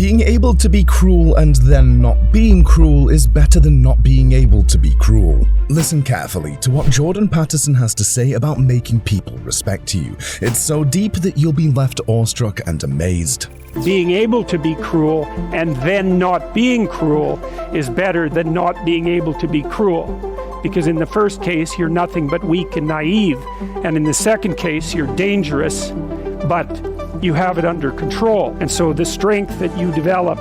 Being able to be cruel and then not being cruel is better than not being able to be cruel. Listen carefully to what Jordan Paterson has to say about making people respect you. It's so deep that you'll be left awestruck and amazed. Being able to be cruel and then not being cruel is better than not being able to be cruel. Because in the first case, you're nothing but weak and naive. And in the second case, you're dangerous, but you have it under control. And so the strength that you develop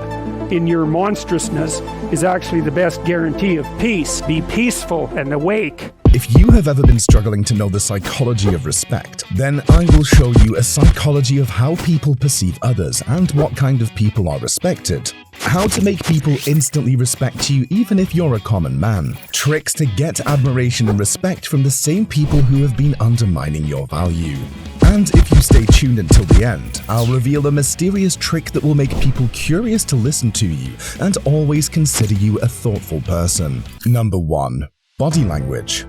in your monstrousness is actually the best guarantee of peace. Be peaceful and awake. If you have ever been struggling to know the psychology of respect, then I will show you a psychology of how people perceive others and what kind of people are respected. How to make people instantly respect you even if you're a common man. Tricks to get admiration and respect from the same people who have been undermining your value. And if you stay tuned until the end, I'll reveal a mysterious trick that will make people curious to listen to you and always consider you a thoughtful person. Number 1. Body language.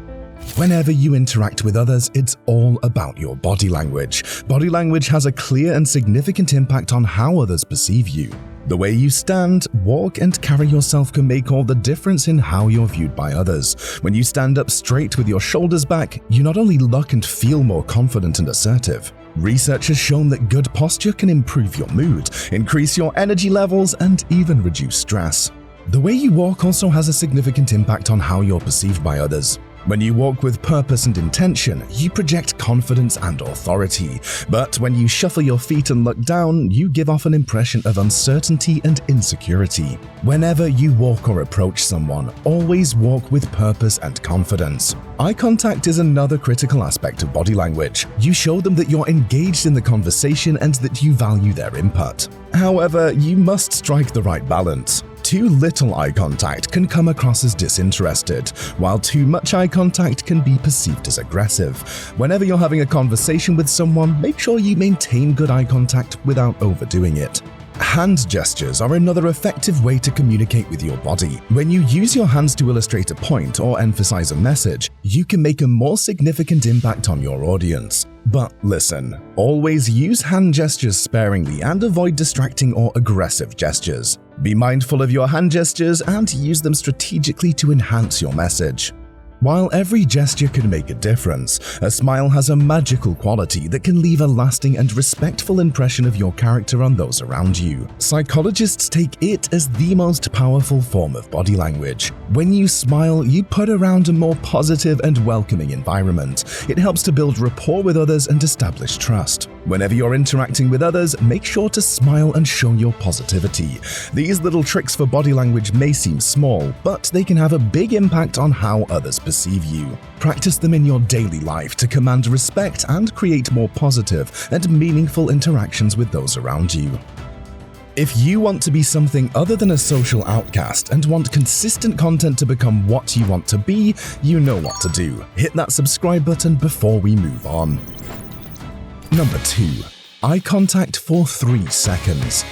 Whenever you interact with others, it's all about your body language. Body language has a clear and significant impact on how others perceive you. The way you stand, walk, and carry yourself can make all the difference in how you're viewed by others. When you stand up straight with your shoulders back, you not only look and feel more confident and assertive. Research has shown that good posture can improve your mood, increase your energy levels, and even reduce stress. The way you walk also has a significant impact on how you're perceived by others. When you walk with purpose and intention, you project confidence and authority. But when you shuffle your feet and look down, you give off an impression of uncertainty and insecurity. Whenever you walk or approach someone, always walk with purpose and confidence. Eye contact is another critical aspect of body language. You show them that you're engaged in the conversation and that you value their input. However, you must strike the right balance. Too little eye contact can come across as disinterested, while too much eye contact can be perceived as aggressive. Whenever you're having a conversation with someone, make sure you maintain good eye contact without overdoing it. Hand gestures are another effective way to communicate with your body. When you use your hands to illustrate a point or emphasize a message, you can make a more significant impact on your audience. But listen, always use hand gestures sparingly and avoid distracting or aggressive gestures. Be mindful of your hand gestures and use them strategically to enhance your message. While every gesture can make a difference, a smile has a magical quality that can leave a lasting and respectful impression of your character on those around you. Psychologists take it as the most powerful form of body language. When you smile, you put around a more positive and welcoming environment. It helps to build rapport with others and establish trust. Whenever you're interacting with others, make sure to smile and show your positivity. These little tricks for body language may seem small, but they can have a big impact on how others perceive you. Practice them in your daily life to command respect and create more positive and meaningful interactions with those around you. If you want to be something other than a social outcast and want consistent content to become what you want to be, you know what to do. Hit that subscribe button before we move on. Number 2. Eye contact for 3 seconds.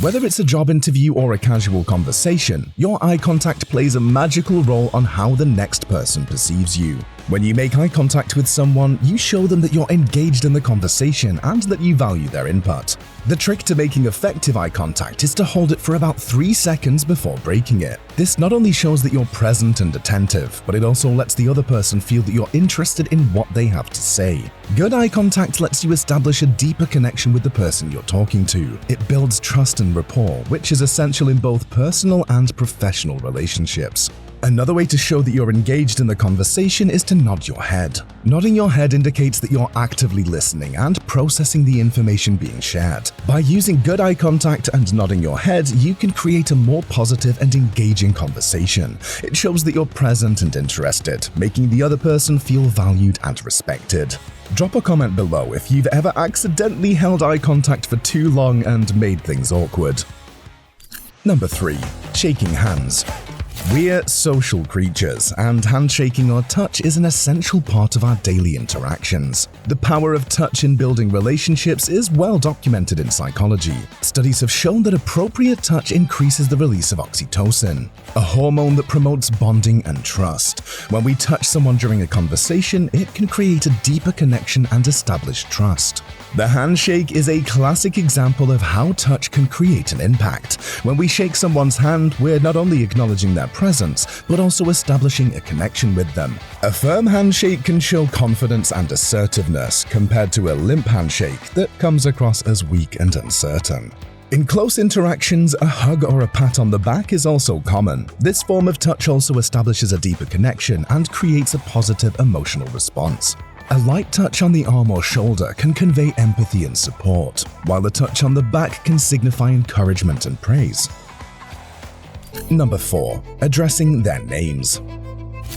Whether it's a job interview or a casual conversation, your eye contact plays a magical role on how the next person perceives you. When you make eye contact with someone, you show them that you're engaged in the conversation and that you value their input. The trick to making effective eye contact is to hold it for about 3 seconds before breaking it. This not only shows that you're present and attentive, but it also lets the other person feel that you're interested in what they have to say. Good eye contact lets you establish a deeper connection with the person you're talking to. It builds trust and rapport, which is essential in both personal and professional relationships. Another way to show that you're engaged in the conversation is to nod your head. Nodding your head indicates that you're actively listening and processing the information being shared. By using good eye contact and nodding your head, you can create a more positive and engaging conversation. It shows that you're present and interested, making the other person feel valued and respected. Drop a comment below if you've ever accidentally held eye contact for too long and made things awkward. Number 3. Shaking hands. We're social creatures, and handshaking or touch is an essential part of our daily interactions. The power of touch in building relationships is well documented in psychology. Studies have shown that appropriate touch increases the release of oxytocin, a hormone that promotes bonding and trust. When we touch someone during a conversation, it can create a deeper connection and establish trust. The handshake is a classic example of how touch can create an impact. When we shake someone's hand, we're not only acknowledging their presence, but also establishing a connection with them. A firm handshake can show confidence and assertiveness, compared to a limp handshake that comes across as weak and uncertain. In close interactions, a hug or a pat on the back is also common. This form of touch also establishes a deeper connection and creates a positive emotional response. A light touch on the arm or shoulder can convey empathy and support, while a touch on the back can signify encouragement and praise. Number 4. Addressing their names.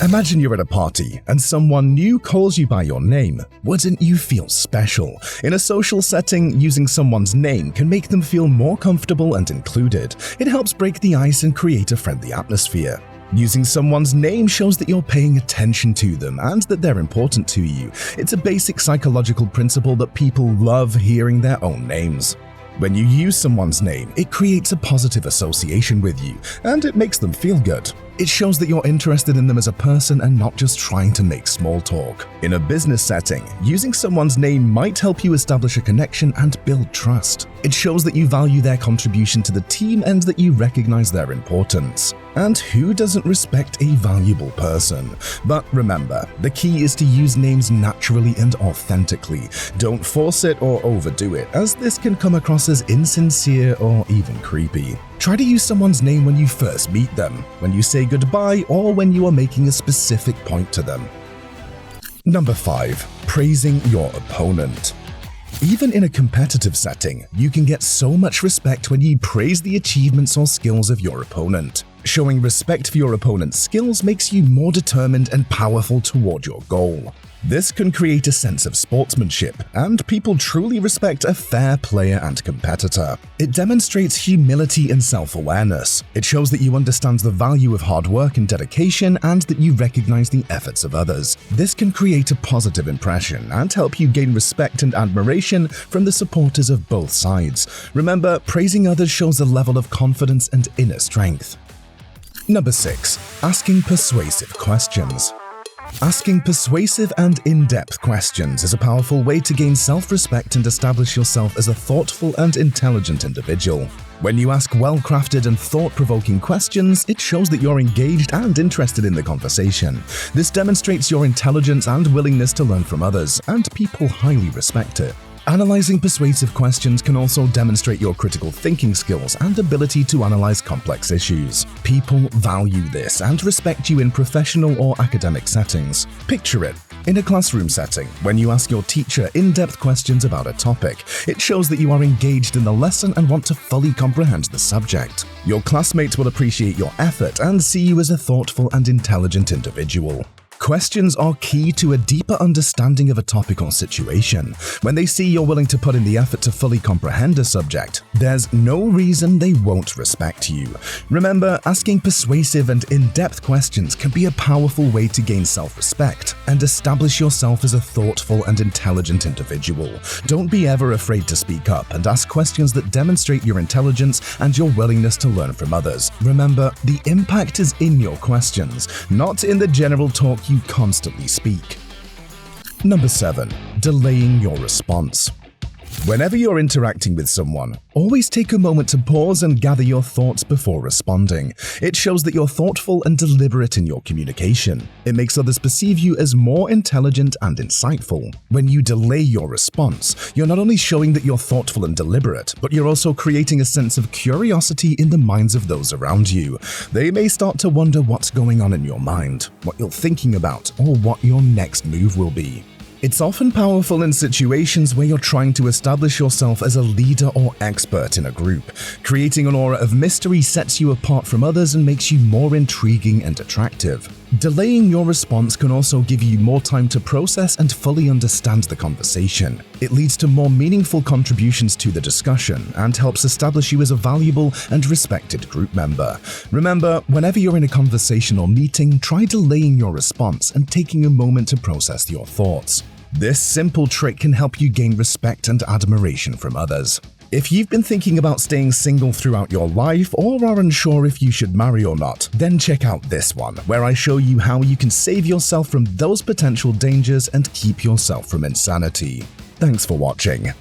Imagine you're at a party and someone new calls you by your name. Wouldn't you feel special? In a social setting, using someone's name can make them feel more comfortable and included. It helps break the ice and create a friendly atmosphere. Using someone's name shows that you're paying attention to them and that they're important to you. It's a basic psychological principle that people love hearing their own names. When you use someone's name, it creates a positive association with you, and it makes them feel good. It shows that you're interested in them as a person and not just trying to make small talk. In a business setting, using someone's name might help you establish a connection and build trust. It shows that you value their contribution to the team and that you recognize their importance. And who doesn't respect a valuable person? But remember, the key is to use names naturally and authentically. Don't force it or overdo it, as this can come across as insincere or even creepy. Try to use someone's name when you first meet them, when you say goodbye, or when you are making a specific point to them. Number 5. Praising your opponent. Even in a competitive setting, you can get so much respect when you praise the achievements or skills of your opponent. Showing respect for your opponent's skills makes you more determined and powerful toward your goal. This can create a sense of sportsmanship, and people truly respect a fair player and competitor. It demonstrates humility and self-awareness. It shows that you understand the value of hard work and dedication and that you recognize the efforts of others. This can create a positive impression and help you gain respect and admiration from the supporters of both sides. Remember, praising others shows a level of confidence and inner strength. Number 6. Asking persuasive questions. Asking persuasive and in-depth questions is a powerful way to gain self-respect and establish yourself as a thoughtful and intelligent individual. When you ask well-crafted and thought-provoking questions, it shows that you're engaged and interested in the conversation. This demonstrates your intelligence and willingness to learn from others, and people highly respect it. Analyzing persuasive questions can also demonstrate your critical thinking skills and ability to analyze complex issues. People value this and respect you in professional or academic settings. Picture it. In a classroom setting, when you ask your teacher in-depth questions about a topic, it shows that you are engaged in the lesson and want to fully comprehend the subject. Your classmates will appreciate your effort and see you as a thoughtful and intelligent individual. Questions are key to a deeper understanding of a topic or situation. When they see you're willing to put in the effort to fully comprehend a subject, there's no reason they won't respect you. Remember, asking persuasive and in-depth questions can be a powerful way to gain self-respect and establish yourself as a thoughtful and intelligent individual. Don't be ever afraid to speak up and ask questions that demonstrate your intelligence and your willingness to learn from others. Remember, the impact is in your questions, not in the general talk you constantly speak. Number 7. Delaying your response. Whenever you're interacting with someone, always take a moment to pause and gather your thoughts before responding. It shows that you're thoughtful and deliberate in your communication. It makes others perceive you as more intelligent and insightful. When you delay your response, you're not only showing that you're thoughtful and deliberate, but you're also creating a sense of curiosity in the minds of those around you. They may start to wonder what's going on in your mind, what you're thinking about, or what your next move will be. It's often powerful in situations where you're trying to establish yourself as a leader or expert in a group. Creating an aura of mystery sets you apart from others and makes you more intriguing and attractive. Delaying your response can also give you more time to process and fully understand the conversation. It leads to more meaningful contributions to the discussion and helps establish you as a valuable and respected group member. Remember, whenever you're in a conversation or meeting, try delaying your response and taking a moment to process your thoughts. This simple trick can help you gain respect and admiration from others. If you've been thinking about staying single throughout your life or are unsure if you should marry or not, then check out this one, where I show you how you can save yourself from those potential dangers and keep yourself from insanity. Thanks for watching.